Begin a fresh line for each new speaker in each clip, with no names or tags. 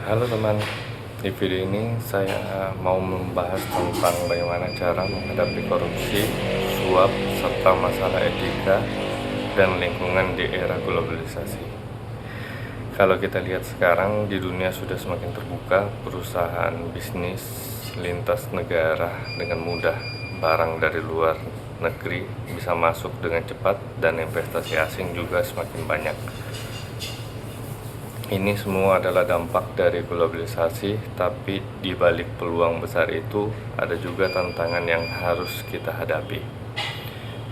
Halo teman, di video ini saya mau membahas tentang bagaimana cara menghadapi korupsi, suap, serta masalah etika dan lingkungan di era globalisasi. Kalau kita lihat sekarang di dunia sudah semakin terbuka, perusahaan bisnis lintas negara dengan mudah, barang dari luar negeri bisa masuk dengan cepat dan investasi asing juga semakin banyak. Ini semua adalah dampak dari globalisasi, tapi di balik peluang besar itu ada juga tantangan yang harus kita hadapi.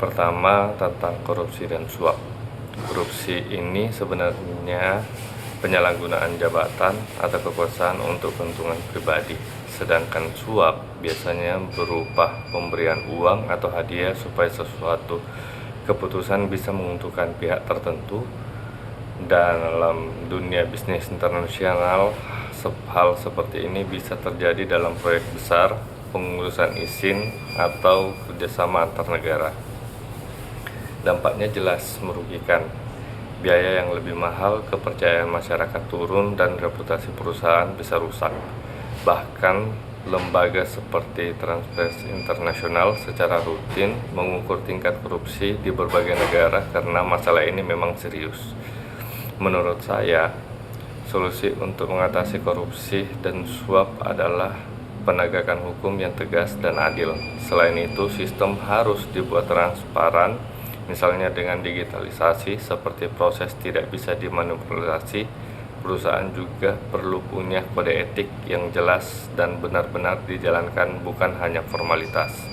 Pertama, tentang korupsi dan suap. Korupsi ini sebenarnya penyalahgunaan jabatan atau kekuasaan untuk keuntungan pribadi, sedangkan suap biasanya berupa pemberian uang atau hadiah supaya sesuatu keputusan bisa menguntungkan pihak tertentu. Dalam dunia bisnis internasional, hal seperti ini bisa terjadi dalam proyek besar, pengurusan izin, atau kerjasama antar negara. Dampaknya jelas merugikan. Biaya yang lebih mahal, kepercayaan masyarakat turun, dan reputasi perusahaan bisa rusak. Bahkan lembaga seperti Transparency International secara rutin mengukur tingkat korupsi di berbagai negara karena masalah ini memang serius. Menurut saya, solusi untuk mengatasi korupsi dan suap adalah penegakan hukum yang tegas dan adil. Selain itu, sistem harus dibuat transparan, misalnya dengan digitalisasi seperti proses tidak bisa dimanipulasi. Perusahaan juga perlu punya kode etik yang jelas dan benar-benar dijalankan, bukan hanya formalitas.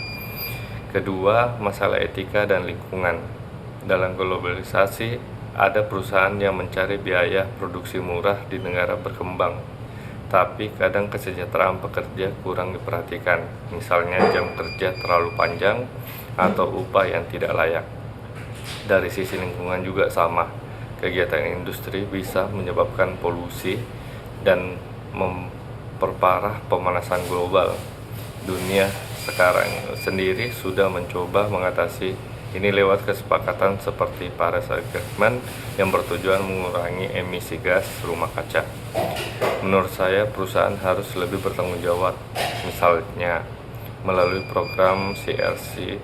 Kedua, masalah etika dan lingkungan. Dalam globalisasi, ada perusahaan yang mencari biaya produksi murah di negara berkembang, tapi kadang kesejahteraan pekerja kurang diperhatikan, misalnya jam kerja terlalu panjang atau upah yang tidak layak. Dari sisi lingkungan juga sama, kegiatan industri bisa menyebabkan polusi dan memperparah pemanasan global. Dunia sekarang sendiri sudah mencoba mengatasi ini lewat kesepakatan seperti Paris Agreement yang bertujuan mengurangi emisi gas rumah kaca. Menurut saya, perusahaan harus lebih bertanggung jawab, misalnya melalui program CSR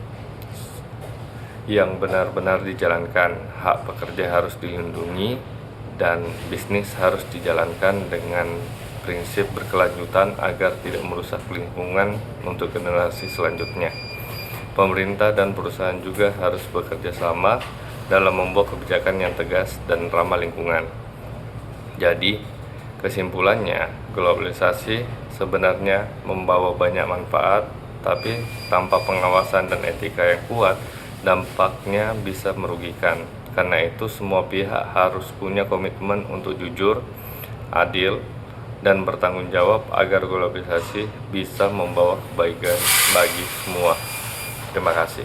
yang benar-benar dijalankan. Hak pekerja harus dilindungi dan bisnis harus dijalankan dengan prinsip berkelanjutan agar tidak merusak lingkungan untuk generasi selanjutnya. Pemerintah dan perusahaan juga harus bekerja sama dalam membuat kebijakan yang tegas dan ramah lingkungan. Jadi, kesimpulannya, globalisasi sebenarnya membawa banyak manfaat, tapi tanpa pengawasan dan etika yang kuat, dampaknya bisa merugikan. Karena itu, semua pihak harus punya komitmen untuk jujur, adil, dan bertanggung jawab agar globalisasi bisa membawa kebaikan bagi semua. Terima kasih.